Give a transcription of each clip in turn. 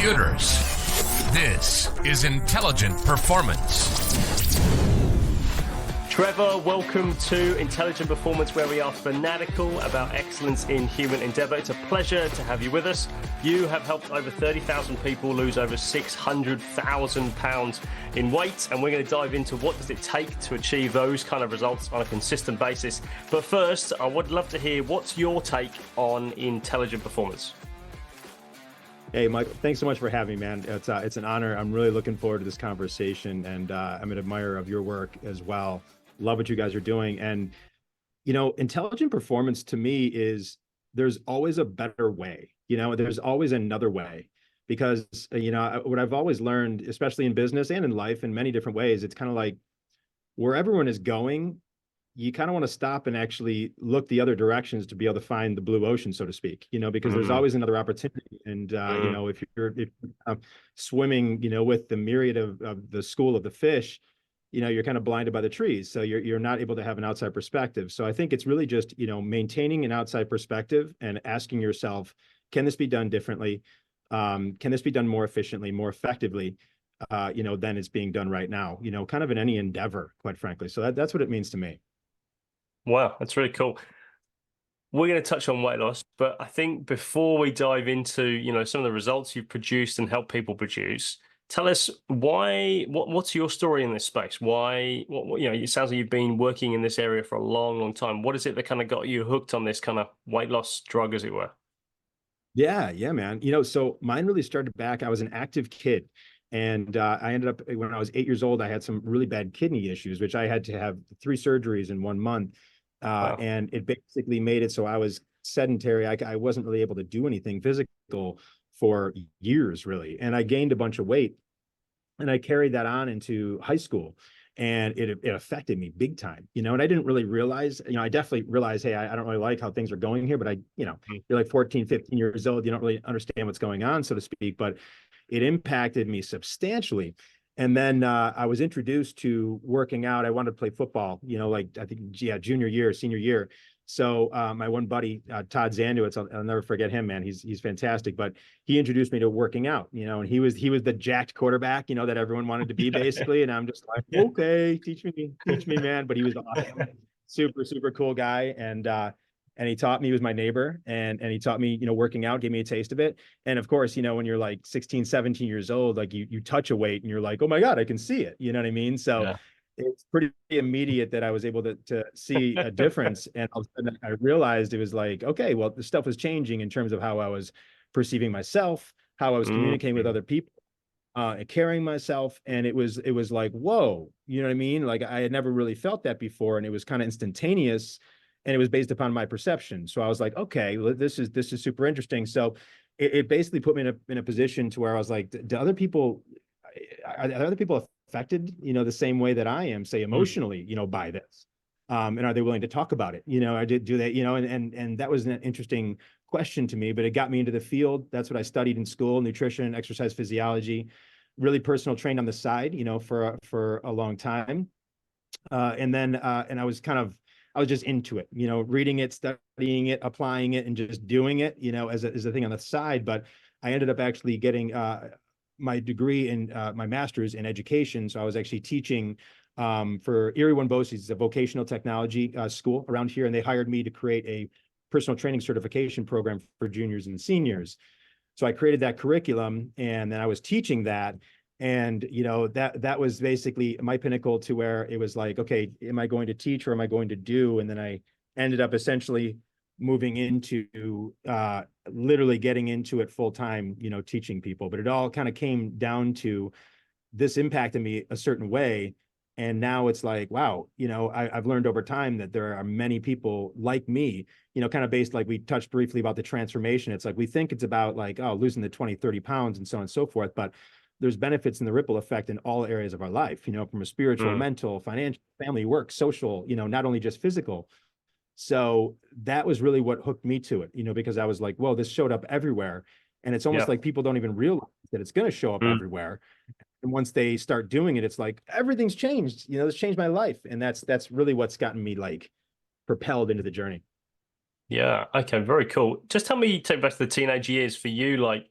computers. This is Intelligent Performance. Trevor, welcome to Intelligent Performance, where we are fanatical about excellence in human endeavor. It's a pleasure to have you with us. You have helped over 30,000 people lose over 600,000 pounds in weight, and we're going to dive into what does it take to achieve those kind of results on a consistent basis. But first, I would love to hear what's your take on intelligent performance. Hey, Michael, thanks so much for having me, man. It's an honor. I'm really looking forward to this conversation, and I'm an admirer of your work as well. Love what you guys are doing. And, you know, intelligent performance to me is there's always a better way. You know, there's always another way, because, you know, what I've always learned, especially in business and in life in many different ways, it's kind of like where everyone is going, you kind of want to stop and actually look the other directions to be able to find the blue ocean, so to speak, you know, because there's always another opportunity. And, you know, if you're swimming, you know, with the myriad of the school of the fish, you know, you're kind of blinded by the trees. So you're not able to have an outside perspective. So I think it's really just, you know, maintaining an outside perspective and asking yourself, can this be done differently? Can this be done more efficiently, more effectively, you know, than it's being done right now, you know, kind of in any endeavor, quite frankly. So that's what it means to me. Wow, that's really cool. We're going to touch on weight loss, but I think before we dive into, you know, some of the results you've produced and helped people produce, tell us what's your story in this space? Why, you know, it sounds like you've been working in this area for a long, long time. What is it that kind of got you hooked on this kind of weight loss drug, as it were? Yeah, man. You know, so mine really started back. I was an active kid, and I ended up, when I was 8 years old, I had some really bad kidney issues, which I had to have 3 surgeries in 1 month. Wow. And it basically made it so I was sedentary. I wasn't really able to do anything physical for years, really. And I gained a bunch of weight, and I carried that on into high school, and it affected me big time, you know. And I didn't really realize, you know, I definitely realized, hey, I don't really like how things are going here, but you know, you're like 14, 15 years old, you don't really understand what's going on, so to speak, but it impacted me substantially. And then I was introduced to working out. I wanted to play football, you know, like I think, yeah, junior year, senior year. So my one buddy, Todd Zandowitz, I'll never forget him, man. He's fantastic. But he introduced me to working out, you know, and he was the jacked quarterback, you know, that everyone wanted to be, basically. And I'm just like, okay, teach me, man. But he was awesome, super, super cool guy. And he taught me. He was my neighbor, and he taught me, you know, working out, gave me a taste of it. And of course, you know, when you're like 16, 17 years old, like you touch a weight and you're like, oh my God, I can see it. You know what I mean? So Yeah. it's pretty immediate that I was able to see a difference. And all of a sudden I realized it was like, okay, well, the stuff was changing in terms of how I was perceiving myself, how I was communicating with other people, and carrying myself. And it was like, whoa, you know what I mean? Like I had never really felt that before. And it was kind of instantaneous, and it was based upon my perception. So I was like, okay, this is super interesting. So it basically put me in a position to where I was like, do other people, are other people affected, you know, the same way that I am, say emotionally, you know, by this? And are they willing to talk about it? You know, I did do that, you know, and that was an interesting question to me, but it got me into the field. That's what I studied in school: nutrition, exercise physiology, really personal trained on the side, you know, for a long time. And then I was just into it, you know, reading it, studying it, applying it, and just doing it, you know, as a thing on the side. But I ended up actually getting my degree in my master's in education. So I was actually teaching for Erie One BOCES. It's a vocational technology school around here, and they hired me to create a personal training certification program for juniors and seniors. So I created that curriculum, and then I was teaching that. And, you know, that was basically my pinnacle to where it was like, okay, am I going to teach or am I going to do? And then I ended up essentially moving into literally getting into it full time, you know, teaching people. But it all kind of came down to this impacted me a certain way. And now it's like, wow, you know, I've learned over time that there are many people like me, you know, kind of based, like we touched briefly about the transformation. It's like, we think it's about like, oh, losing the 20, 30 pounds and so on and so forth. But there's benefits in the ripple effect in all areas of our life, you know, from a spiritual, mental, financial, family, work, social, you know, not only just physical. So that was really what hooked me to it, you know, because I was like, well, this showed up everywhere. And it's almost like people don't even realize that it's going to show up everywhere. And once they start doing it, it's like, everything's changed, you know, it's changed my life. And that's really what's gotten me like propelled into the journey. Yeah. Okay. Very cool. Just tell me, take back to the teenage years for you. Like,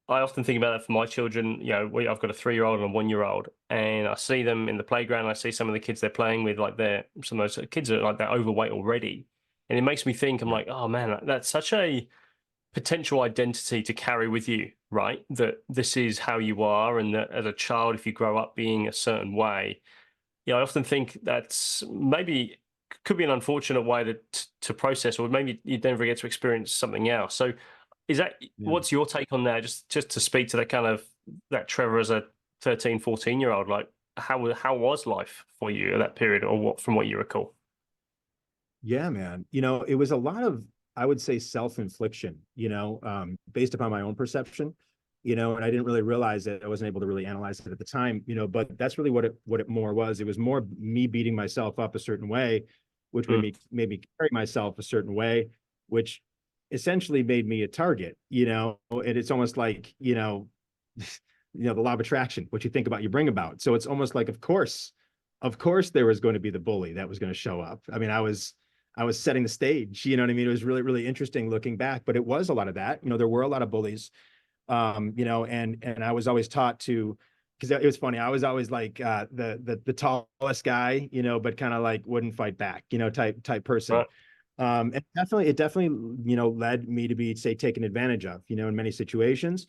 I often think about that for my children. You know, I've got a 3-year-old and a 1-year-old, and I see them in the playground. I see some of the kids they're playing with, like some of those kids are like they're overweight already, and it makes me think. I'm Yeah. like, oh man, that's such a potential identity to carry with you, right? That this is how you are, and that as a child, if you grow up being a certain way, I often think that's maybe could be an unfortunate way to process, or maybe you never get to experience something else. So, is that Yeah. what's your take on that? Just to speak to that kind of that Trevor as a 13, 14-year-old, like how was life for you at that period, or what from what you recall? Yeah, man. It was a lot of, I would say, self-infliction, based upon my own perception, and I didn't really realize it. I wasn't able to really analyze it at the time, but that's really what it more was. It was more me beating myself up a certain way, which Mm, made me carry myself a certain way, which essentially made me a target, and it's almost like, the law of attraction, what you think about, you bring about. So it's almost like, of course there was going to be the bully that was going to show up. I mean, I was setting the stage, you know what I mean? It was really, really interesting looking back, but it was a lot of that. There were a lot of bullies, and I was always taught to, because it was funny. I was always like the tallest guy, but kind of like wouldn't fight back, type person. right. And it definitely, led me to be, say, taken advantage of, in many situations.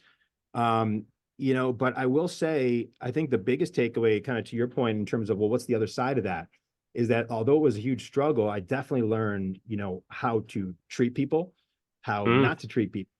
Um, but I will say, I think the biggest takeaway, kind of to your point, in terms of, well, what's the other side of that, is that although it was a huge struggle, I definitely learned, how to treat people, how Mm, not to treat people,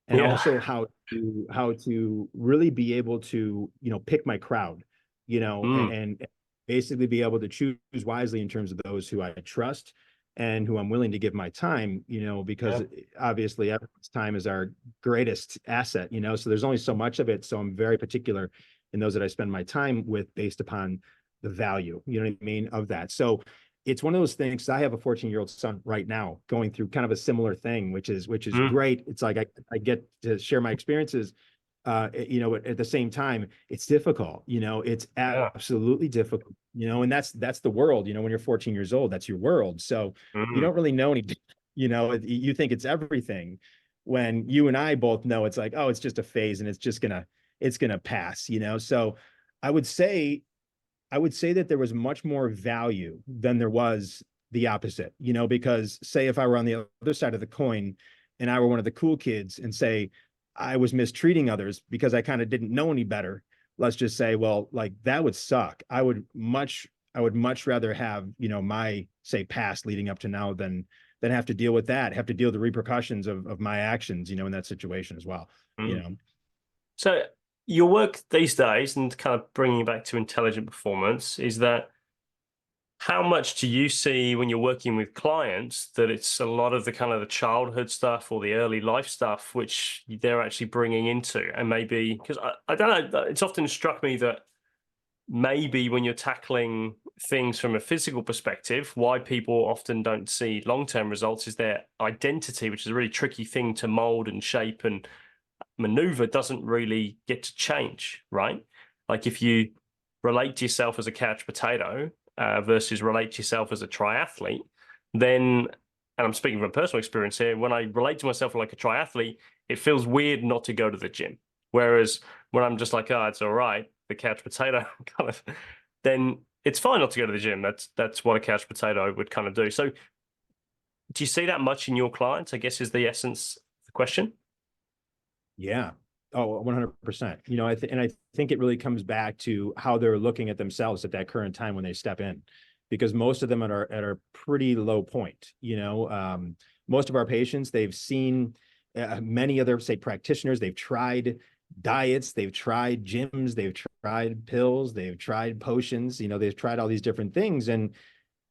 and yeah. also how to really be able to, pick my crowd, Mm, and basically be able to choose wisely in terms of those who I trust and who I'm willing to give my time, because yeah. obviously everyone's time is our greatest asset, so there's only so much of it. So I'm very particular in those that I spend my time with, based upon the value, you know what I mean, of that. So it's one of those things. I have a 14-year-old son right now going through kind of a similar thing, which is Mm, great. It's like I get to share my experiences, but at the same time, it's difficult. It's yeah. absolutely difficult. And that's the world. When you're 14 years old, that's your world. So you Mm, don't really know any. You think it's everything, when you and I both know it's like, oh, it's just a phase, and it's gonna pass. So I would say I would say that there was much more value than there was the opposite, because, say, if I were on the other side of the coin and I were one of the cool kids, and say I was mistreating others because I kind of didn't know any better, let's just say, well, like, that would suck. I would much rather have, my, say, past leading up to now, than have to deal with that, have to deal with the repercussions of my actions, in that situation as well, you mm. know. So your work these days, and kind of bringing it back to intelligent performance, is that how much do you see when you're working with clients that it's a lot of the kind of the childhood stuff or the early life stuff which they're actually bringing into? And maybe because I don't know, it's often struck me that maybe when you're tackling things from a physical perspective, why people often don't see long-term results is their identity, which is a really tricky thing to mold and shape and maneuver, doesn't really get to change, right? Like if you relate to yourself as a couch potato versus relate to yourself as a triathlete, then, and I'm speaking from personal experience here, when I relate to myself like a triathlete, it feels weird not to go to the gym. Whereas when I'm just like, oh, it's all right, the couch potato kind of, then it's fine not to go to the gym. That's what a couch potato would kind of do. So do you see that much in your clients, I guess, is the essence of the question? Yeah. Oh, 100%. I think it really comes back to how they're looking at themselves at that current time when they step in, because most of them at a pretty low point. Most of our patients, they've seen many other, say, practitioners. They've tried diets, they've tried gyms, they've tried pills, they've tried potions. They've tried all these different things, and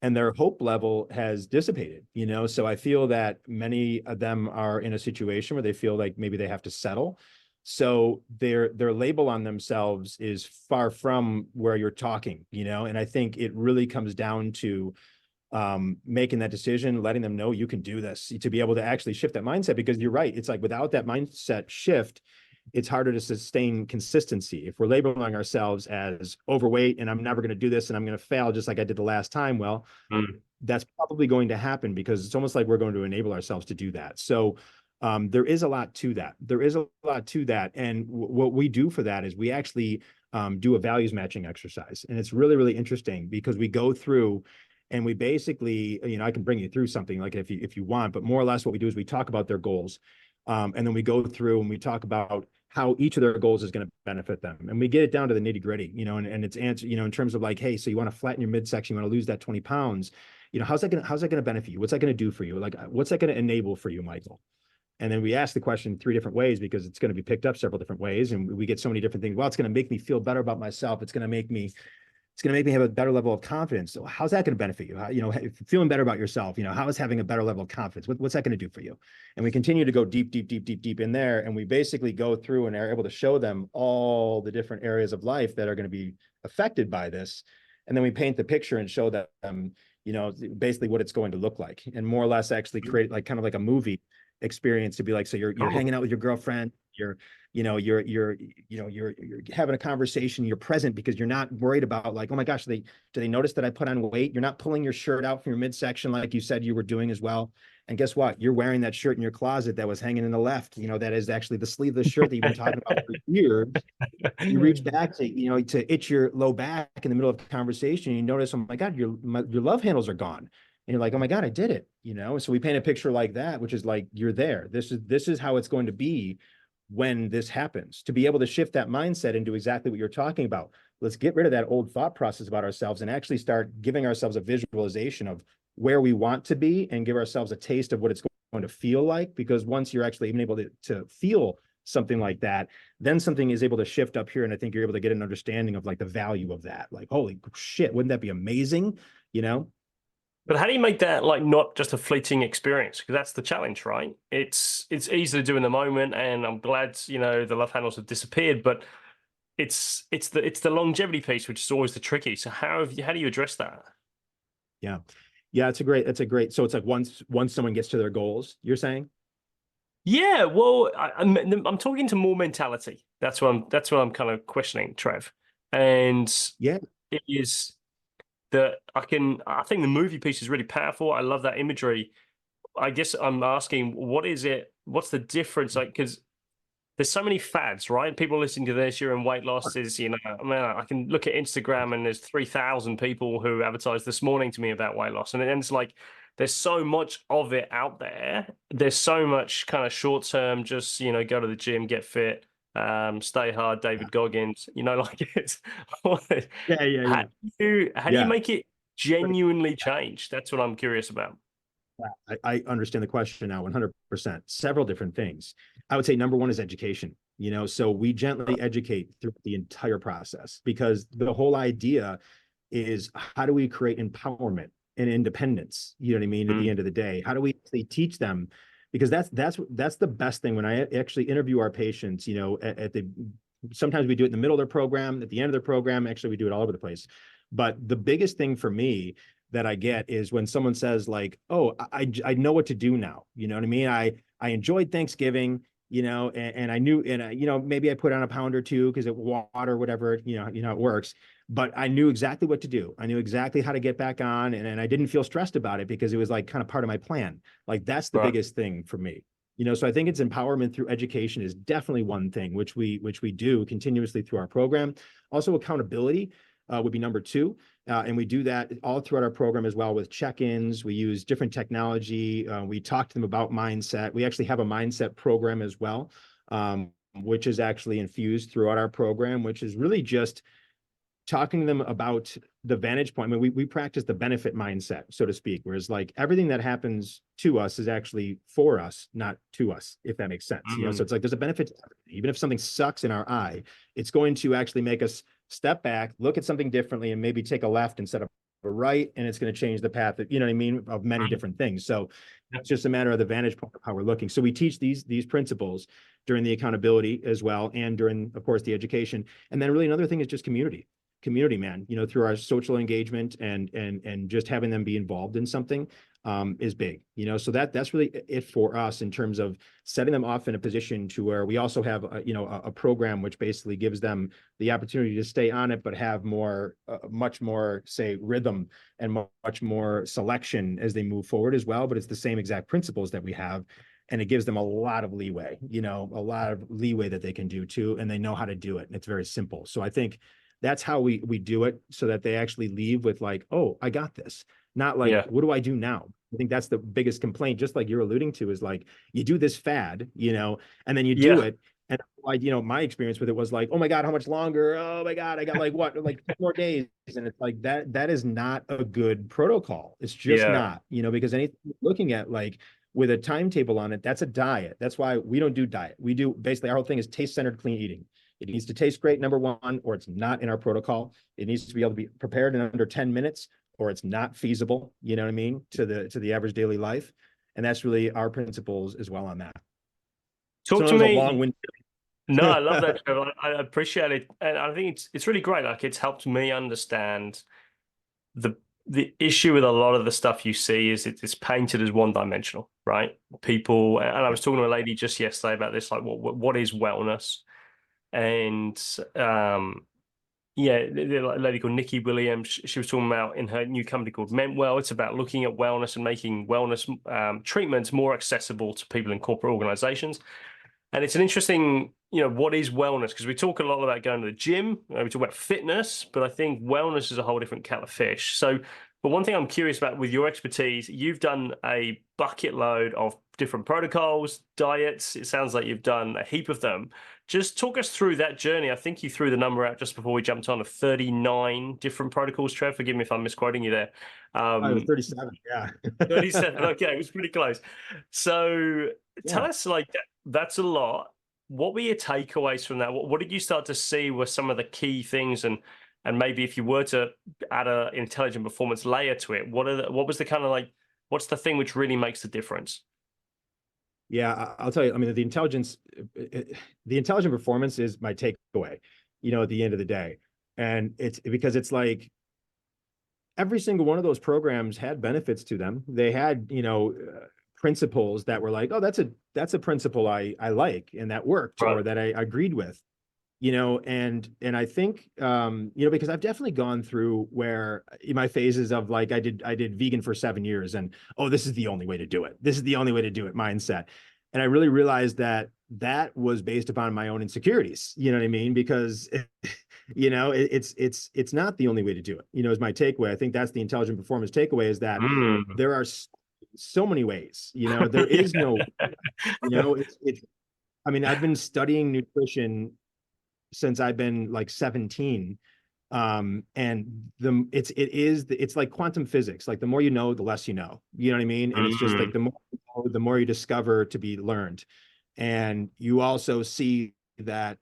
their hope level has dissipated. So I feel that many of them are in a situation where they feel like maybe they have to settle. So their label on themselves is far from where you're talking, and I think it really comes down to making that decision, letting them know you can do this, to be able to actually shift that mindset. Because you're right, it's like, without that mindset shift, it's harder to sustain consistency. If we're labeling ourselves as overweight, and I'm never going to do this, and I'm going to fail just like I did the last time, well, Mm, that's probably going to happen, because it's almost like we're going to enable ourselves to do that. So There is a lot to that. There is a lot to that. And what we do for that is we actually do a values matching exercise. And it's really, really interesting because we go through and we basically, I can bring you through something like if you want, but more or less what we do is we talk about their goals. And then we go through and we talk about how each of their goals is going to benefit them. And we get it down to the nitty gritty, and it's answer, in terms of like, hey, so you want to flatten your midsection, you want to lose that 20 pounds, how's that going to benefit you? What's that going to do for you? Like, what's that going to enable for you, Michael? And then we ask the question 3 different ways because it's going to be picked up several different ways. And we get so many different things. Well, it's going to make me feel better about myself. It's going to make me have a better level of confidence. So how's that going to benefit you? How, feeling better about yourself, how is having a better level of confidence? What's that going to do for you? And we continue to go deep in there. And we basically go through and are able to show them all the different areas of life that are going to be affected by this. And then we paint the picture and show them, basically what it's going to look like, and more or less actually create like kind of like a movie experience to be like, so you're hanging out with your girlfriend, you're having a conversation, you're present because you're not worried about like, oh my gosh, do they notice that I put on weight? You're not pulling your shirt out from your midsection like you said you were doing as well. And guess what? You're wearing that shirt in your closet that was hanging in the left, that is actually the sleeveless shirt that you've been talking about for years. You reach back to itch your low back in the middle of the conversation, and you notice, oh my God, your love handles are gone. And you're like, oh my God, I did it, So we paint a picture like that, which is like, you're there. This is how it's going to be when this happens, to be able to shift that mindset into exactly what you're talking about. Let's get rid of that old thought process about ourselves and actually start giving ourselves a visualization of where we want to be and give ourselves a taste of what it's going to feel like. Because once you're actually even able to feel something like that, then something is able to shift up here. And I think you're able to get an understanding of like the value of that. Like, holy shit, wouldn't that be amazing? But how do you make that like not just a fleeting experience? Because that's the challenge, right? It's easy to do in the moment, and I'm glad the love handles have disappeared. But it's the longevity piece, which is always the tricky. So how do you address that? Yeah, it's a great. So it's like once someone gets to their goals, you're saying? Yeah, well, I'm talking to more mentality. That's what I'm kind of questioning, Trev. And yeah, it is that I think the movie piece is really powerful. I love that imagery. I guess I'm asking, what's the difference? Like, because there's so many fads, right? People listening to this, you're in weight loss is, I can look at Instagram and there's 3,000 people who advertised this morning to me about weight loss. And it's like, there's so much of it out there. There's so much kind of short-term, just, go to the gym, get fit, stay hard, David Goggins, like it's yeah. how do you make it genuinely change? That's what I'm curious about. I understand the question now 100%. Several different things. I would say number one is education. So we gently educate through the entire process, because the whole idea is, how do we create empowerment and independence? You know what I mean? At the end of the day, how do we teach them? Because that's the best thing. When I actually interview our patients, sometimes we do it in the middle of their program, at the end of their program. Actually, we do it all over the place. But the biggest thing for me that I get is when someone says like, oh, I know what to do now. You know what I mean? I enjoyed Thanksgiving, and I knew, and maybe I put on a pound or two because it water, whatever, it works. But I knew exactly what to do. I knew exactly how to get back on, and I didn't feel stressed about it because it was like kind of part of my plan. Like that's the biggest thing for me. So I think it's empowerment through education is definitely one thing, which we do continuously through our program. Also, accountability would be number two. And we do that all throughout our program as well with check-ins. We use different technology. We talk to them about mindset. We actually have a mindset program as well, which is actually infused throughout our program, which is really just talking to them about the vantage point. I mean, we practice the benefit mindset, so to speak, whereas like everything that happens to us is actually for us, not to us, if that makes sense. So it's like there's a benefit to everything. Even if something sucks in our eye, it's going to actually make us step back, look at something differently, and maybe take a left instead of a right, and it's going to change the path of, of many different things. So it's just a matter of the vantage point of how we're looking. So we teach these principles during the accountability as well, and during, of course, the education. And then really another thing is just community, man, through our social engagement and just having them be involved in something is big, so that's really it for us in terms of setting them off in a position to where we also have a program which basically gives them the opportunity to stay on it, but have more, much more, say, rhythm and much more selection as they move forward as well. But it's the same exact principles that we have. and it gives them a lot of leeway, a lot of leeway that they can do too, and they know how to do it. And it's very simple. So I think that's how we do it, so that they actually leave with like, oh, I got this. Not like, Yeah. what do I do now? I think that's the biggest complaint, just like you're alluding to, is like, you do this fad, and then you do Yeah. it. And like, my experience with it was like, oh my God, how much longer? Oh my God, I got like 4 days. And it's like that is not a good protocol. It's just Yeah. not, because anything you're looking at like with a timetable on it, that's a diet. That's why we don't do diet. We do basically, our whole thing is taste-centered clean eating. It needs to taste great, number one, or it's not in our protocol. It needs to be able to be prepared in under 10 minutes, or it's not feasible, you know what I mean, to the average daily life. And that's really our principles as well on that. Talk So to it was a me. long-winded. No, I love that, Trevor. I appreciate it, and I think it's really great. Like, it's helped me understand the issue with a lot of the stuff you see is it's painted as one-dimensional, right? People, and I was talking to a lady just yesterday about this, like, what is wellness? And yeah, a lady called Nikki Williams, she was talking about in her new company called Mentwell. It's about looking at wellness and making wellness treatments more accessible to people in corporate organizations. And it's an interesting, what is wellness? Because we talk a lot about going to the gym, we talk about fitness, but I think wellness is a whole different kettle of fish. So, but one thing I'm curious about with your expertise, you've done a bucket load of different protocols, diets. It sounds like you've done a heap of them. Just talk us through that journey. I think you threw the number out just before we jumped on of 39 different protocols, Trev. Forgive me if I'm misquoting you there. I was 37. Yeah. 37. Okay, it was pretty close. So tell Yeah. us, like, that's a lot. What were your takeaways from that? What did you start to see were some of the key things, and maybe if you were to add an intelligent performance layer to it, what was the kind of like, what's the thing which really makes the difference? Yeah, I'll tell you. I mean, the intelligent performance is my takeaway, at the end of the day. And it's because it's like every single one of those programs had benefits to them. They had, principles that were like, oh, that's a principle I like and that worked, Right. or that I agreed with, and I think, because I've definitely gone through where in my phases of like, I did vegan for 7 years, and, oh, this is the only way to do it. This is the only way to do it mindset. And I really realized that was based upon my own insecurities, you know what I mean? Because, it's not the only way to do it, is my takeaway. I think that's the intelligent performance takeaway, is that there are so many ways, there is no, I mean, I've been studying nutrition since I've been like 17. And it's like quantum physics. Like, the more you know, the less you know. You know what I mean? And it's just like the more you discover to be learned. And you also see that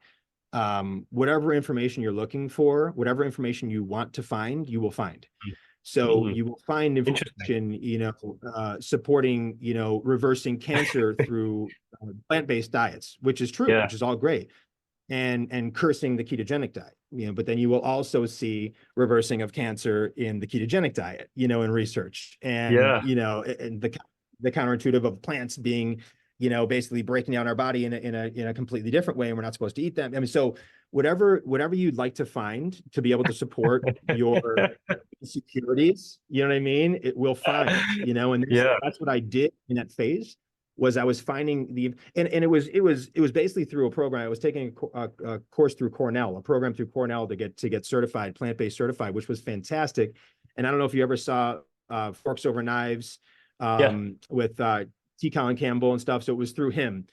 whatever information you're looking for, whatever information you want to find, you will find. So you will find information, supporting, reversing cancer through plant-based diets, which is true, which is all great. And cursing the ketogenic diet, but then you will also see reversing of cancer in the ketogenic diet, in research, and, and the counterintuitive of plants being, basically breaking down our body in a completely different way, and we're not supposed to eat them. I mean, so whatever you'd like to find to be able to support your insecurities, you know what I mean? It will find, and that's what I did in that phase. Was I was finding and it was basically through a program. I was taking a course through Cornell, a program through Cornell to get certified, plant-based certified, which was fantastic. And I don't know if you ever saw Forks Over Knives with T. Colin Campbell and stuff. So it was through him.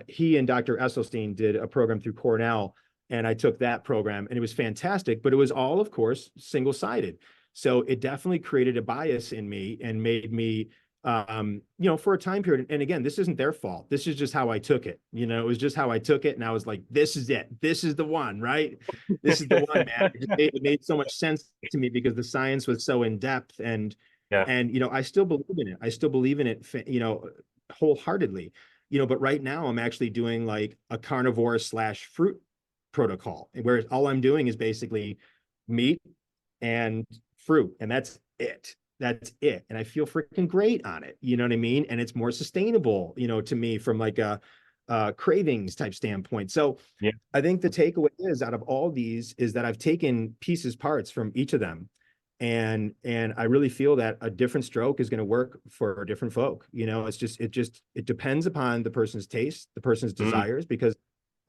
He and Dr. Esselstyn did a program through Cornell, and I took that program, and it was fantastic. But it was all, of course, single-sided. So it definitely created a bias in me and made me for a time period. And again, this isn't their fault. This is just how I took it. It was just how I took it. And I was like, this is it. This is the one, right? This is the one, man. It made so much sense to me because the science was so in depth, and I still believe in it. I still believe in it, wholeheartedly, but right now I'm actually doing like a carnivore / fruit protocol, where all I'm doing is basically meat and fruit, and that's it. That's it. And I feel freaking great on it. You know what I mean? And it's more sustainable, to me, from like a cravings type standpoint. So I think the takeaway is, out of all these, is that I've taken parts from each of them, And I really feel that a different stroke is going to work for different folk. It depends upon the person's taste, the person's desires, because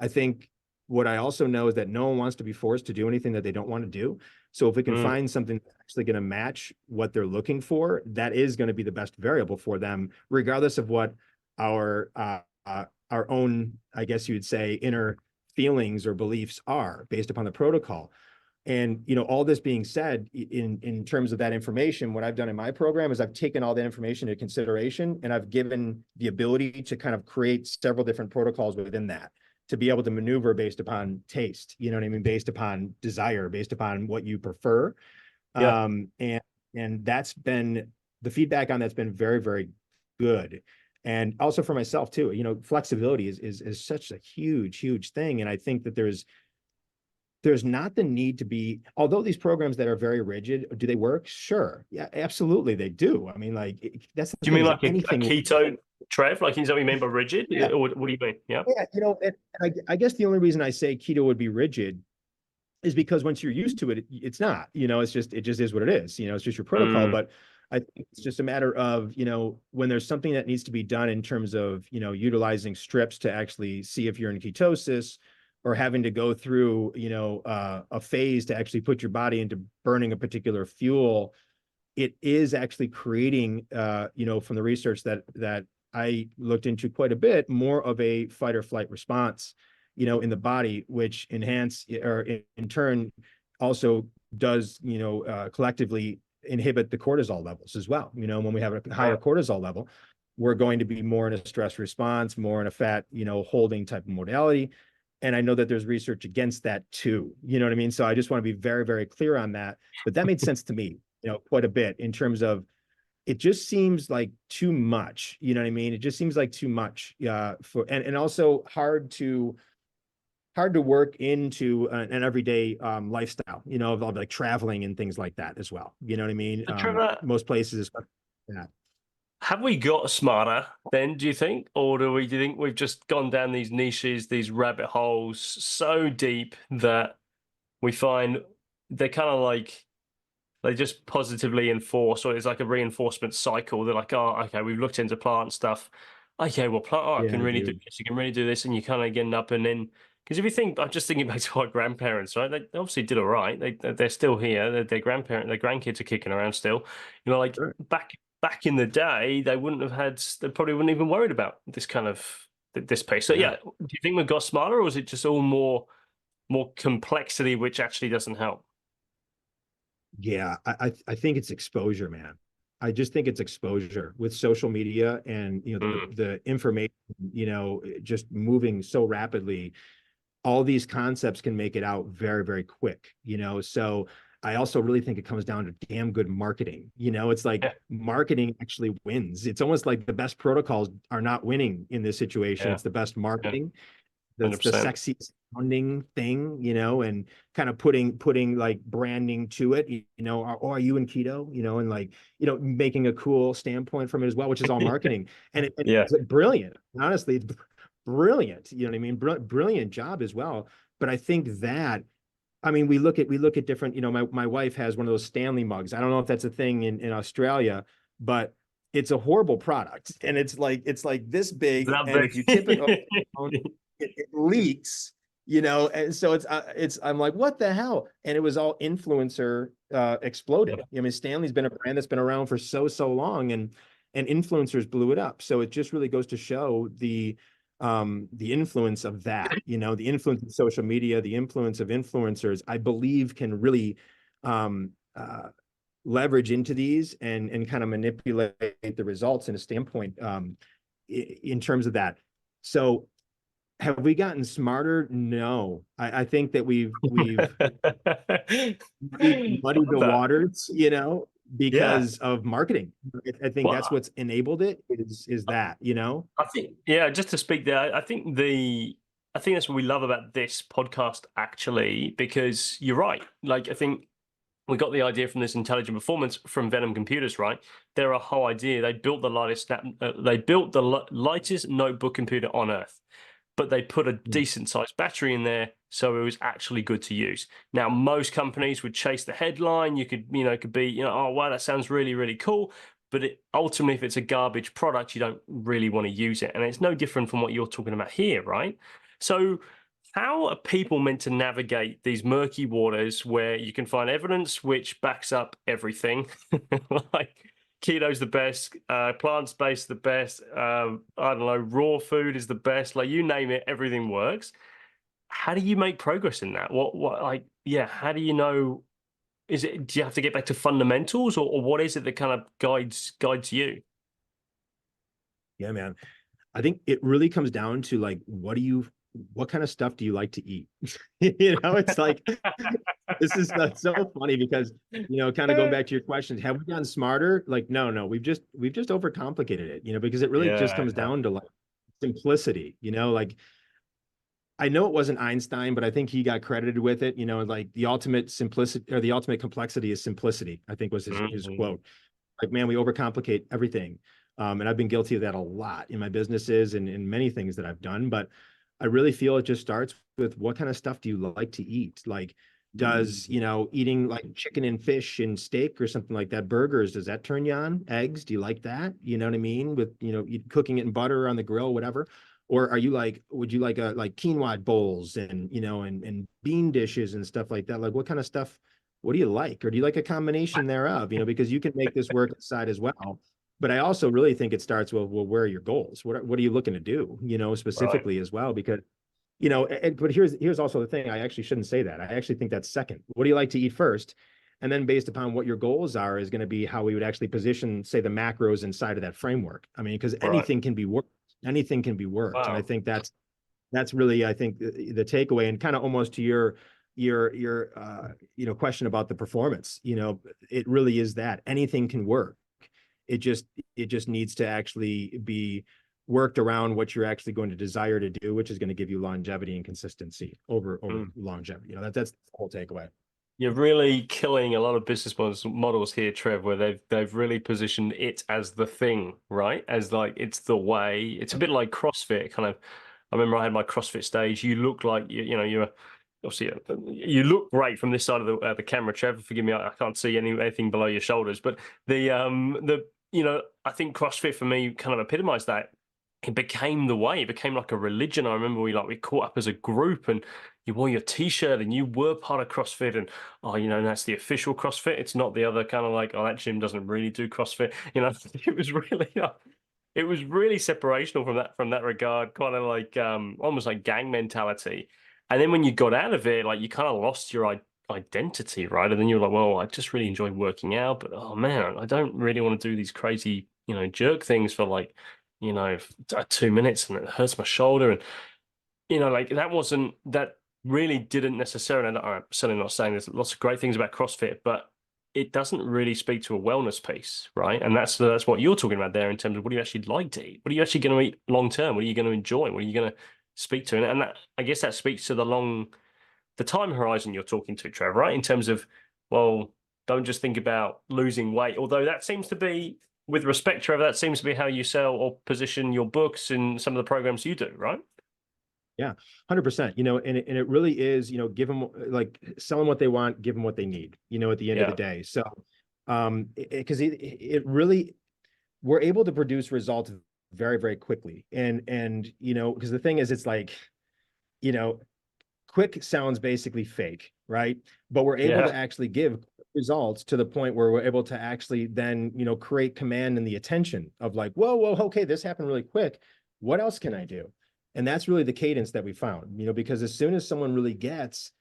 I think what I also know is that no one wants to be forced to do anything that they don't want to do. So if we can find something that's actually going to match what they're looking for, that is going to be the best variable for them, regardless of what our own, I guess you would say, inner feelings or beliefs are based upon the protocol. And all this being said, in terms of that information, what I've done in my program is I've taken all that information into consideration, and I've given the ability to kind of create several different protocols within that, to be able to maneuver based upon taste, based upon desire, based upon what you prefer. Yeah. And that's been, the feedback on that's been very, very good. And also for myself too, flexibility is such a huge thing. And I think that there's not the need to be, although these programs that are very rigid, do they work? Sure. Yeah, absolutely. They do. I mean, that's the Do you thing, mean is like a anything. keto, Trev? Like, is that what you mean by rigid? Yeah. Or what do you mean? Yeah. Yeah. I guess the only reason I say keto would be rigid is because once you're used to it, it's not, it just is what it is. It's just your protocol. But I think it's just a matter of, when there's something that needs to be done in terms of, utilizing strips to actually see if you're in ketosis, or having to go through, a phase to actually put your body into burning a particular fuel. It is actually creating, from the research that I looked into quite a bit, more of a fight or flight response, in the body, which in turn also does, collectively inhibit the cortisol levels as well. When we have a higher cortisol level, we're going to be more in a stress response, more in a fat, holding type of modality. And I know that there's research against that too. You know what I mean? So I just want to be very, very clear on that. But that made sense to me, quite a bit, in terms of, it just seems like too much. You know what I mean? It just seems like too much, and also hard to work into an everyday lifestyle, of like traveling and things like that as well. You know what I mean? Trevor, Most places. Yeah. have we got smarter then, do you think? Or do you think we've just gone down these niches, these rabbit holes so deep that we find they're kind of like, they just positively enforce, or it's like a reinforcement cycle. They're like, oh, okay, we've looked into plant stuff. Okay, well, I Yeah, can really do dude. this. You can really do this, and you kind of get up and then. Because if you think, I'm just thinking back to our grandparents, right? They obviously did all right. They're still here. Their grandkids are kicking around still. Like Sure. back in the day, they probably wouldn't even worried about this kind of this pace. So Yeah. yeah, do you think we've got smarter, or is it just all more complexity, which actually doesn't help? Yeah, I think it's exposure, man. I just think it's exposure with social media, and the information, just moving so rapidly. All these concepts can make it out very, very quick. So I also really think it comes down to damn good marketing. It's like Yeah, marketing actually wins. It's almost like the best protocols are not winning in this situation. yeah, It's the best yeah, marketing. That's the 100%. sexy sounding thing, and kind of putting like branding to it, are you in keto, and like, making a cool standpoint from it as well, which is all marketing. And Yeah. it's brilliant. Honestly, it's brilliant. You know what I mean? Brilliant job as well. But I think that, I mean, we look at different, my wife has one of those Stanley mugs. I don't know if that's a thing in Australia, but it's a horrible product. And it's like this big. And if you tip it, it leaks, and so I'm like, what the hell? And it was all influencer exploded. I mean, Stanley's been a brand that's been around for so long, and influencers blew it up. So it just really goes to show the influence of that, the influence of social media, the influence of influencers, I believe, can really leverage into these and kind of manipulate the results in a standpoint, in terms of that. So have we gotten smarter? No. I think that we've muddied the waters, Yeah. because of marketing. I think that's Well, what's enabled it, is that, I think, yeah, just to speak there, I think that's what we love about this podcast, actually, because you're right. Like, I think we got the idea from this intelligent performance from Venom Computers, right? They're a whole idea. They built the lightest notebook computer on Earth, but they put a decent sized battery in there so it was actually good to use. Now, most companies would chase the headline. You could, it could be, oh, wow, that sounds really, really cool. But ultimately, if it's a garbage product, you don't really want to use it. And it's no different from what you're talking about here, right? So how are people meant to navigate these murky waters where you can find evidence which backs up everything? Like keto's the best, plant-based the best, I don't know, raw food is the best, like you name it, everything works. How do you make progress in that? How do you know? Do you have to get back to fundamentals, or what is it that kind of guides you? Yeah, man. I think it really comes down to like, what kind of stuff do you like to eat? It's like, this is so funny because, kind of going back to your questions, have we gotten smarter? Like, no, we've just overcomplicated it, because it really just comes down to like simplicity, like, I know it wasn't Einstein, but I think he got credited with it, like the ultimate simplicity or the ultimate complexity is simplicity, I think was his quote. Like, man, we overcomplicate everything. And I've been guilty of that a lot in my businesses and in many things that I've done. But I really feel it just starts with what kind of stuff do you like to eat? Like, does, eating like chicken and fish and steak or something like that, burgers, does that turn you on? Eggs, do you like that? You know what I mean? With, cooking it in butter on the grill, whatever. Or are you like, would you like quinoa bowls and, and bean dishes and stuff like that? Like, what kind of stuff, what do you like? Or do you like a combination thereof? Because you can make this work inside as well. But I also really think it starts with, well, where are your goals? What are you looking to do, specifically as well? Because, but here's also the thing. I actually shouldn't say that. I actually think that's second. What do you like to eat first? And then based upon what your goals are is going to be how we would actually position, say, the macros inside of that framework. I mean, because anything can be worked. Anything can be worked. Wow. And I think that's really, I think the takeaway, and kind of almost to your question about the performance, it really is that anything can work. It just needs to actually be worked around what you're actually going to desire to do, which is going to give you longevity and consistency over longevity. That's the whole takeaway. You're really killing a lot of business models here, Trev, where they've really positioned it as the thing, right? As like it's the way. It's a bit like CrossFit, kind of. I remember I had my CrossFit stage. You look like you're obviously you look great from this side of the camera, Trev. Forgive me, I can't see anything below your shoulders, but I think CrossFit for me kind of epitomized that. It became the way. It became like a religion. I remember we caught up as a group, and you wore your T-shirt, and you were part of CrossFit, and that's the official CrossFit. It's not the other kind of like, oh, that gym doesn't really do CrossFit. It was really separational from that regard, kind of like almost like gang mentality. And then when you got out of it, like you kind of lost your identity, right? And then you're like, well, I just really enjoy working out, but oh man, I don't really want to do these crazy, jerk things for like 2 minutes, and it hurts my shoulder. And that really didn't necessarily, and I'm certainly not saying there's lots of great things about CrossFit, but it doesn't really speak to a wellness piece, right? And that's what you're talking about there in terms of what do you actually like to eat? What are you actually going to eat long term? What are you going to enjoy? What are you going to speak to? And that, I guess that speaks to the time horizon you're talking to, Trevor, right? In terms of, well, don't just think about losing weight, although that seems to be, with respect, Trevor, that seems to be how you sell or position your books and some of the programs you do, right? Yeah, 100%. And it really is, give them, like, sell them what they want, give them what they need, at the end of the day. So, because it really, we're able to produce results very, very quickly. And because the thing is, it's like, quick sounds basically fake, right? But we're able to actually give results to the point where we're able to actually then, create command and the attention of like, whoa, okay, this happened really quick. What else can I do? And that's really the cadence that we found, because as soon as someone really gets,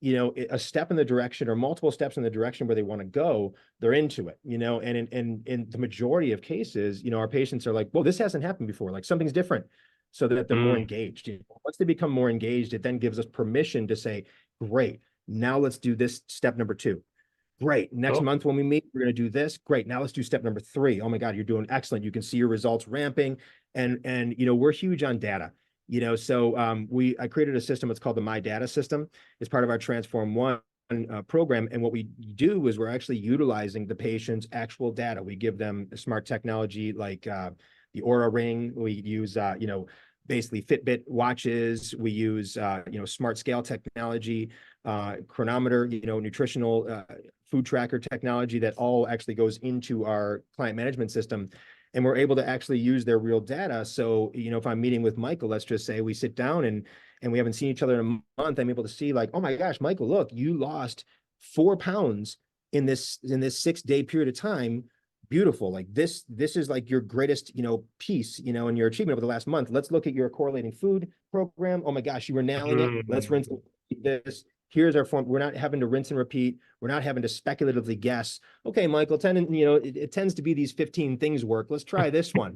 a step in the direction or multiple steps in the direction where they want to go, they're into it, and in the majority of cases, our patients are like, well, this hasn't happened before, like something's different, so that they're more engaged. Once they become more engaged, it then gives us permission to say, great, now let's do this step number 2. Great. Next month when we meet, we're going to do this. Great. Now let's do step number 3. Oh my God, you're doing excellent. You can see your results ramping. And we're huge on data. So I created a system. It's called the My Data system. It's part of our Transform One program. And what we do is we're actually utilizing the patient's actual data. We give them smart technology like the Aura Ring. We use basically Fitbit watches. We use, smart scale technology, chronometer, nutritional food tracker technology that all actually goes into our client management system. And we're able to actually use their real data. So, if I'm meeting with Michael, let's just say we sit down and we haven't seen each other in a month, I'm able to see like, oh my gosh, Michael, look, you lost 4 pounds in this 6-day period of time. Beautiful. Like this is like your greatest, piece, and your achievement over the last month. Let's look at your correlating food program. Oh my gosh, you were nailing it. Let's rinse this. Here's our form. We're not having to rinse and repeat. We're not having to speculatively guess. Okay, Michael, it tends to be these 15 things work. Let's try this one.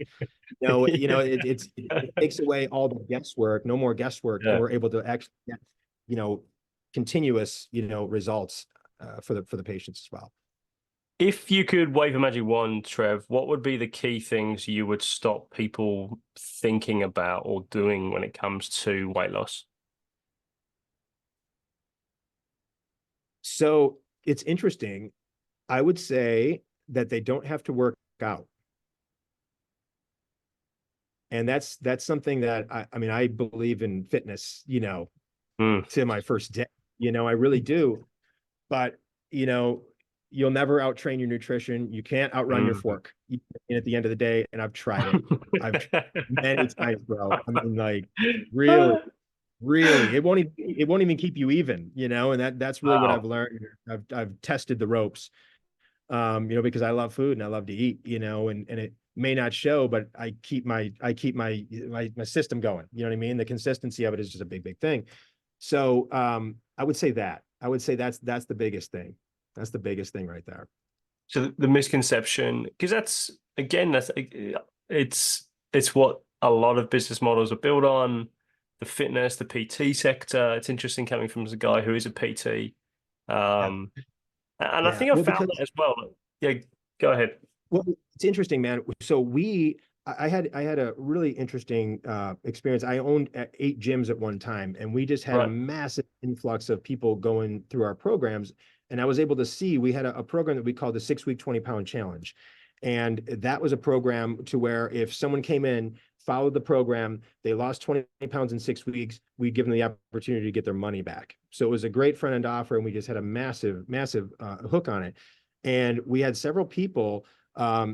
It takes away all the guesswork, no more guesswork, and we're able to actually get, continuous, results for the patients as well. If you could wave a magic wand, Trev, what would be the key things you would stop people thinking about or doing when it comes to weight loss? So it's interesting. I would say that they don't have to work out. And that's something that I believe in fitness, to my first day, I really do. But, you'll never outtrain your nutrition. You can't outrun your fork at the end of the day. And I've tried it. I've tried it many times, bro. Like really, it won't even keep you even, and that's really what I've learned. I've tested the ropes, because I love food and I love to eat, and it may not show, but I keep my system going. You know what I mean? The consistency of it is just a big thing. So I would say that's the biggest thing. That's the biggest thing right there. So the misconception, because it's what a lot of business models are built on. The fitness, the PT sector. It's interesting coming from a guy who is a PT. And I think I found that as well. Yeah, go ahead. Well, it's interesting, man. So I had a really interesting experience. I owned 8 gyms at one time, and we just had a massive influx of people going through our programs. And I was able to see, we had a program that we called the 6-week 20-pound challenge. And that was a program to where if someone came in, followed the program, they lost 20 pounds in 6 weeks, we'd give them the opportunity to get their money back. So it was a great front end offer, and we just had a massive hook on it. And we had several people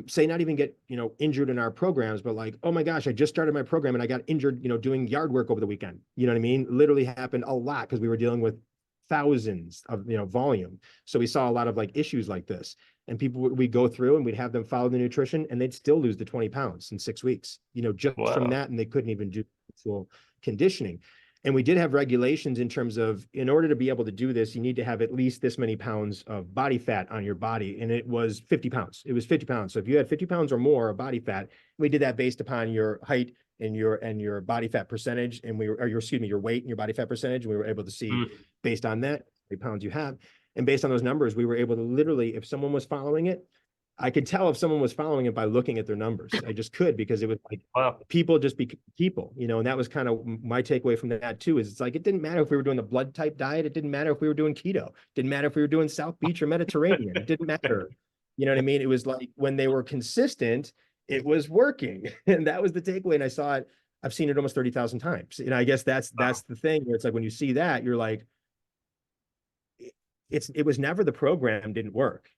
say not even get, injured in our programs, but like, oh my gosh, I just started my program and I got injured, doing yard work over the weekend. You know what I mean? Literally happened a lot because we were dealing with thousands of, volume. So we saw a lot of like issues like this, and people we'd go through and we'd have them follow the nutrition and they'd still lose the 20 pounds in 6 weeks, just from that. And they couldn't even do actual conditioning. And we did have regulations in terms of, in order to be able to do this, you need to have at least this many pounds of body fat on your body. And it was 50 pounds. It was 50 pounds. So if you had 50 pounds or more of body fat, we did that based upon your height and your body fat percentage, and your weight and your body fat percentage. And we were able to see based on that, how many pounds you have. And based on those numbers, we were able to literally, if someone was following it, I could tell if someone was following it by looking at their numbers. I just could, because it was like, people just be people, and that was kind of my takeaway from that too, is it's like, it didn't matter if we were doing the blood type diet. It didn't matter if we were doing keto. It didn't matter if we were doing South Beach or Mediterranean. It didn't matter. You know what I mean? It was like, when they were consistent, it was working. And that was the takeaway. And I saw it, I've seen it almost 30,000 times. And I guess that's the thing, where it's like, when you see that, you're like, it was never the program didn't work.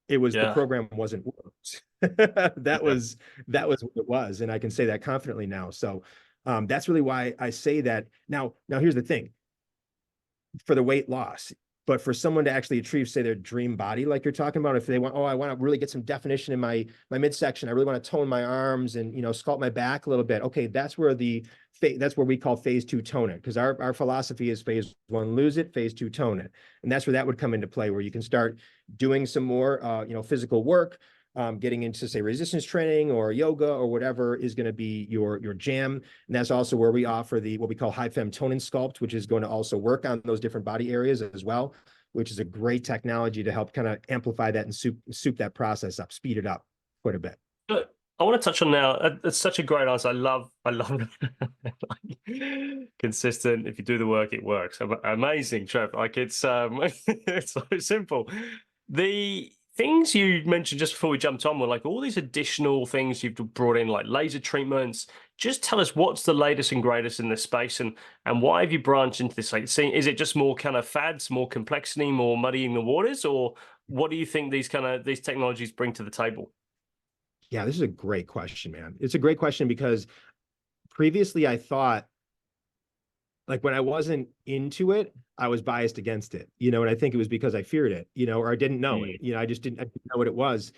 It was the program wasn't worked. That was what it was. And I can say that confidently now. So that's really why I say that. Now here's the thing. For the weight loss, but for someone to actually achieve, say, their dream body, like you're talking about, if they want, I want to really get some definition in my midsection, I really want to tone my arms and, sculpt my back a little bit. Okay, that's where we call phase 2 tone it, because our philosophy is phase 1 lose it, phase 2 tone it, and that's where that would come into play, where you can start doing some more physical work, getting into, say, resistance training or yoga or whatever is going to be your jam. And that's also where we offer what we call high fem tone and sculpt, which is going to also work on those different body areas as well, which is a great technology to help kind of amplify that and soup that process up, speed it up quite a bit. I want to touch on now. It's such a great answer. I love consistent. If you do the work, it works. Amazing, Trev. Like it's it's so simple. The things you mentioned just before we jumped on were like all these additional things you've brought in, like laser treatments, just tell us what's the latest and greatest in this space, and why have you branched into this? Like, is it just more kind of fads, more complexity, more muddying the waters, or what do you think these technologies bring to the table? Yeah, this is a great question, man. It's a great question because previously I thought, like, when I wasn't into it, I was biased against it, and I think it was because I feared it, or I didn't know it. I didn't know what it was.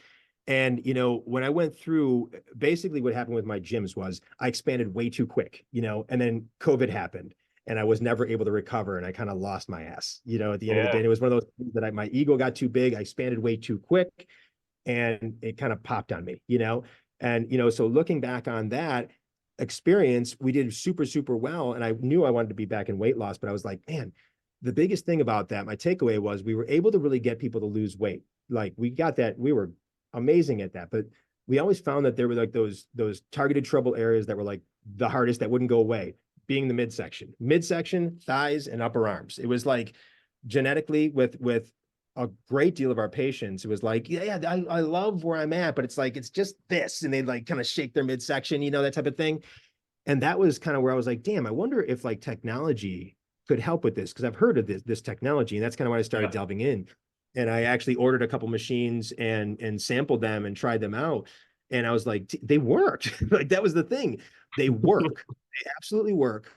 And, when I went through, basically what happened with my gyms was I expanded way too quick, and then COVID happened and I was never able to recover, and I kind of lost my ass, at the end of the day. And it was one of those things that my ego got too big. I expanded way too quick and it kind of popped on me, and, so looking back on that experience, we did super, super well. And I knew I wanted to be back in weight loss, but I was like, man, the biggest thing about that, my takeaway was we were able to really get people to lose weight. Like, we got that, we were amazing at that, but we always found that there were like those targeted trouble areas that were like the hardest, that wouldn't go away, being the midsection, thighs, and upper arms. It was like genetically with a great deal of our patients, it was like, yeah, I love where I'm at, but it's like, it's just this. And they'd like kind of shake their midsection, that type of thing. And that was kind of where I was like, damn, I wonder if like technology could help with this, because I've heard of this technology. And that's kind of when I started delving in. And I actually ordered a couple machines and sampled them and tried them out. And I was like, they worked. Like, that was the thing. They work. They absolutely work.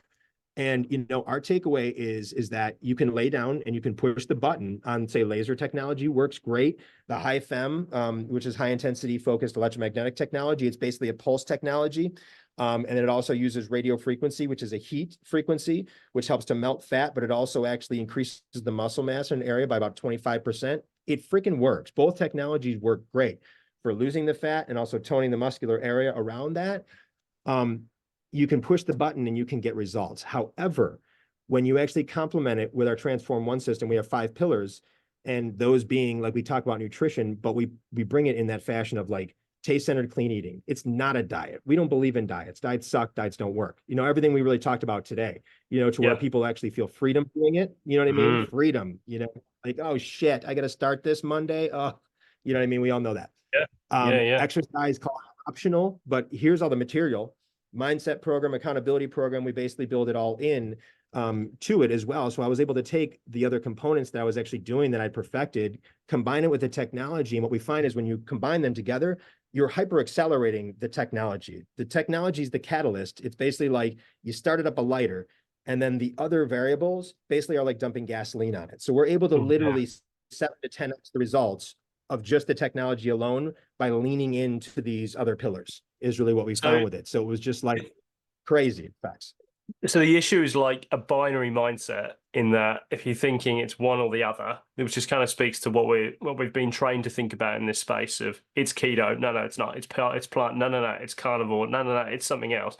And, our takeaway is that you can lay down and you can push the button on, say, laser technology works great. The high FEM, which is high intensity focused electromagnetic technology, it's basically a pulse technology. And it also uses radio frequency, which is a heat frequency, which helps to melt fat, but it also actually increases the muscle mass in an area by about 25%. It freaking works. Both technologies work great for losing the fat and also toning the muscular area around that. You can push the button and you can get results. However, when you actually complement it with our Transform One system, we have 5 pillars, and those being, like, we talk about nutrition, but we bring it in that fashion of like taste-centered clean eating. It's not a diet. We don't believe in diets. Diets suck. Diets don't work. Everything we really talked about today, to where people actually feel freedom doing it. You know what I mean? Freedom, like, oh shit, I got to start this Monday. Oh, you know what I mean? We all know that. Exercise, call it optional, but here's all the material. Mindset program, accountability program, we basically build it all in to it as well. So I was able to take the other components that I was actually doing that I perfected, combine it with the technology. And what we find is when you combine them together, you're hyper accelerating the technology. The technology is the catalyst. It's basically like you started up a lighter, and then the other variables basically are like dumping gasoline on it. So we're able to literally 7 to 10x the results of just the technology alone by leaning into these other pillars, is really what we found with it. So it was just like crazy effects. So the issue is like a binary mindset, in that if you're thinking it's one or the other, which just kind of speaks to what we've been trained to think about in this space of, it's keto, no, it's not, it's plant, no, it's carnivore, no, it's something else.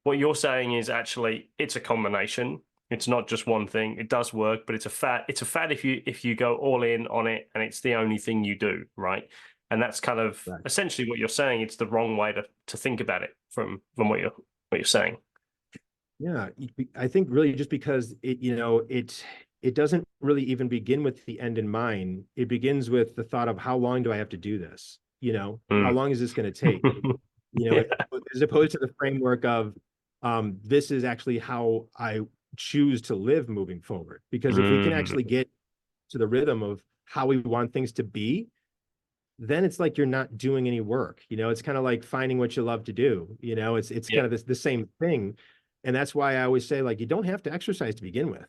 What you're saying is actually it's a combination. It's not just one thing. It does work, but it's a fad if you go all in on it and it's the only thing you do, right? And that's kind of essentially what you're saying. It's the wrong way to think about it from what you're saying. Yeah, I think really just because it doesn't really even begin with the end in mind. It begins with the thought of, how long do I have to do this? How long is this going to take? As opposed to the framework of this is actually how I choose to live moving forward. Because if we can actually get to the rhythm of how we want things to be, then it's like you're not doing any work. It's kind of like finding what you love to do. It's kind of the same thing. And that's why I always say, like, you don't have to exercise to begin with.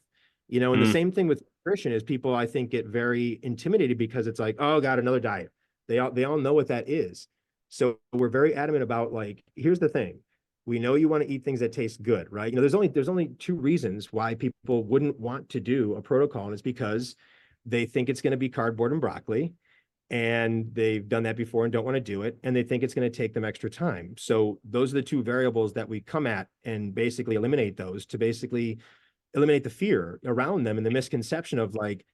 And the same thing with nutrition is, people, I think, get very intimidated because it's like, oh God, another diet. They all know what that is. So we're very adamant about, like, here's the thing. We know you want to eat things that taste good, right? There's only 2 reasons why people wouldn't want to do a protocol, and it's because they think it's going to be cardboard and broccoli, and they've done that before and don't want to do it, and they think it's going to take them extra time. So those are the 2 variables that we come at and basically eliminate those, to basically eliminate the fear around them and the misconception of, like,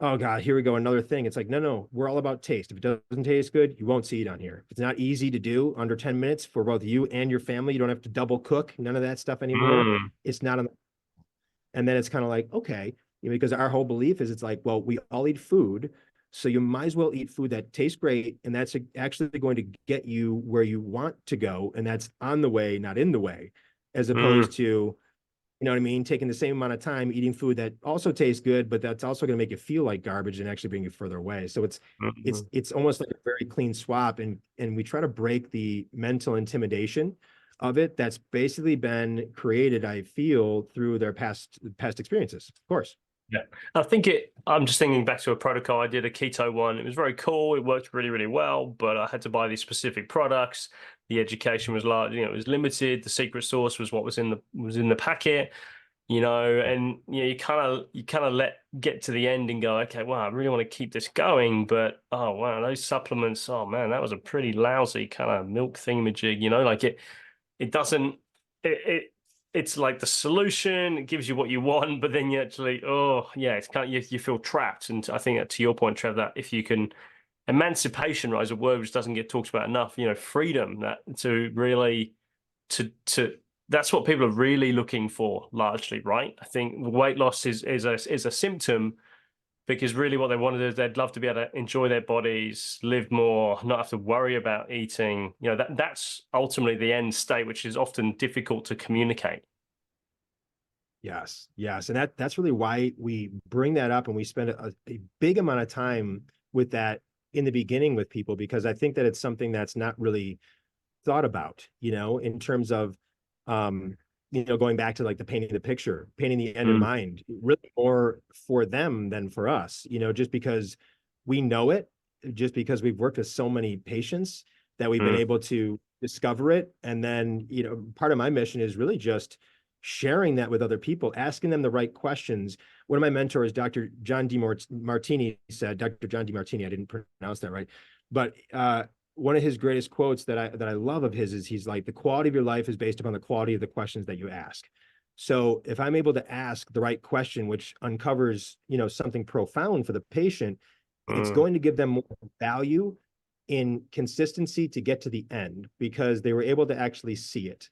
oh God, here we go, another thing. It's like, no, we're all about taste. If it doesn't taste good, you won't see it on here. If it's not easy to do, under 10 minutes for both you and your family, you don't have to double cook, none of that stuff anymore. It's not on. And then it's kind of like, okay, because our whole belief is, it's like, well, we all eat food. So you might as well eat food that tastes great, and that's actually going to get you where you want to go, and that's on the way, not in the way, as opposed to, you know what I mean, taking the same amount of time eating food that also tastes good, but that's also going to make you feel like garbage and actually bring you further away. So it's almost like a very clean swap, and we try to break the mental intimidation of it that's basically been created, I feel, through their past experiences, of course. Yeah, I'm just thinking back to a protocol. I did a keto one. It was very cool. It worked really, really well, but I had to buy these specific products. The education was large, it was limited. The secret sauce was what was in the packet, and you kind of get to the end and go, okay, wow, I really want to keep this going, but oh wow, those supplements, oh man, that was a pretty lousy kind of milk thingamajig, like it doesn't, it's like the solution, it gives you what you want, but then you actually, oh yeah, it's kind of, you feel trapped. And I think that, to your point, Trev, that if you can, emancipation, right, is a word which doesn't get talked about enough, freedom, that to really, to that's what people are really looking for largely, right? I think weight loss is a symptom, because really what they want to do is they'd love to be able to enjoy their bodies, live more, not have to worry about eating. That's ultimately the end state, which is often difficult to communicate. Yes. And that's really why we bring that up, and we spend a big amount of time with that in the beginning with people, because I think that it's something that's not really thought about, in terms of, going back to like the painting the picture, painting the end in mind, really more for them than for us, just because we know it, just because we've worked with so many patients that we've been able to discover it. And then, part of my mission is really just sharing that with other people, asking them the right questions. One of my mentors, Dr. John DeMartini, said, Dr. John DeMartini, I didn't pronounce that right, but one of his greatest quotes that I love of his is, he's like, the quality of your life is based upon the quality of the questions that you ask. So if I'm able to ask the right question, which uncovers, something profound for the patient, it's going to give them more value in consistency to get to the end, because they were able to actually see it.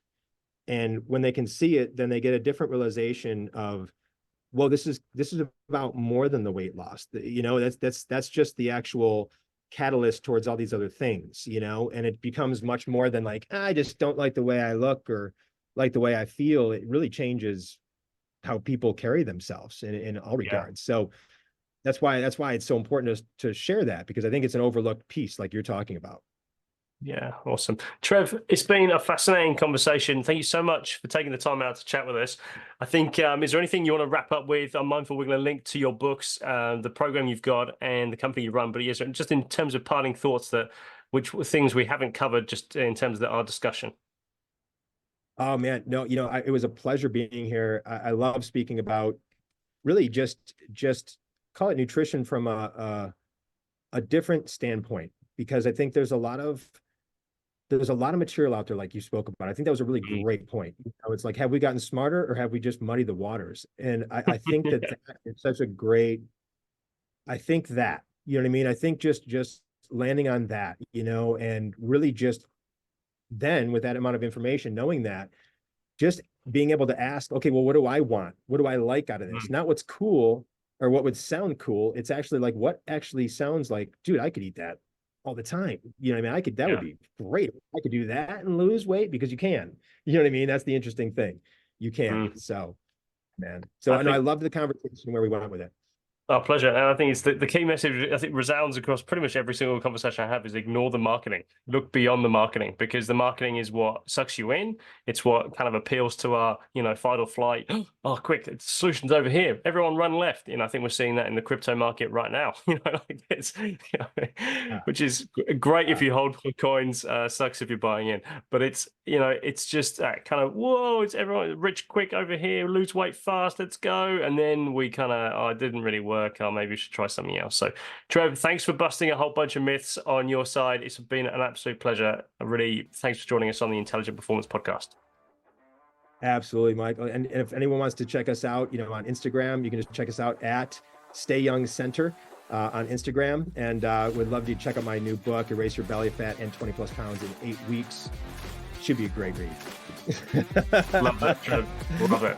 And when they can see it, then they get a different realization of, well, this is about more than the weight loss. That's just the actual catalyst towards all these other things, and it becomes much more than like, I just don't like the way I look or like the way I feel. It really changes how people carry themselves in all regards. So that's why it's so important to share that, because I think it's an overlooked piece, like you're talking about. Yeah, awesome. Trev, it's been a fascinating conversation. Thank you so much for taking the time out to chat with us. I think, is there anything you want to wrap up with? I'm mindful we're going to link to your books, the program you've got, and the company you run, but yes, just in terms of parting thoughts, which things we haven't covered, just in terms of our discussion. Oh man, no, it was a pleasure being here. I love speaking about really just call it nutrition from a different standpoint, because I think there's a lot of material out there, like you spoke about. I think that was a really great point. It's like, have we gotten smarter, or have we just muddied the waters? And I think that it's such a great, I think that, you know what I mean? I think just landing on that, and really just then with that amount of information, knowing that, just being able to ask, okay, well, what do I want? What do I like out of this? Not what's cool or what would sound cool. It's actually like, what actually sounds like, dude, I could eat that all the time. You know what I mean? That would be great. I could do that and lose weight, because you can. You know what I mean? That's the interesting thing. You can. So, man. So I love the conversation where we went with it. Our pleasure. And I think it's the key message, I think, resounds across pretty much every single conversation I have, is ignore the marketing. Look beyond the marketing, because the marketing is what sucks you in. It's what kind of appeals to our, fight or flight. Oh, quick, the solution's over here. Everyone run left. I think we're seeing that in the crypto market right now, which is great if you hold coins, sucks if you're buying in. But it's just that kind of, whoa, it's everyone rich quick over here, lose weight fast, let's go. And then we kind of, it didn't really work. Maybe we should try something else. So, Trev, thanks for busting a whole bunch of myths on your side. It's been an absolute pleasure. Thanks for joining us on the Intelligent Performance Podcast. Absolutely, Michael. And if anyone wants to check us out, on Instagram, you can just check us out at Stay Young Center on Instagram. And would love to check out my new book, Erase Your Belly Fat and 20 Plus Pounds in 8 Weeks. Should be a great read. Love that, Trev. Love it.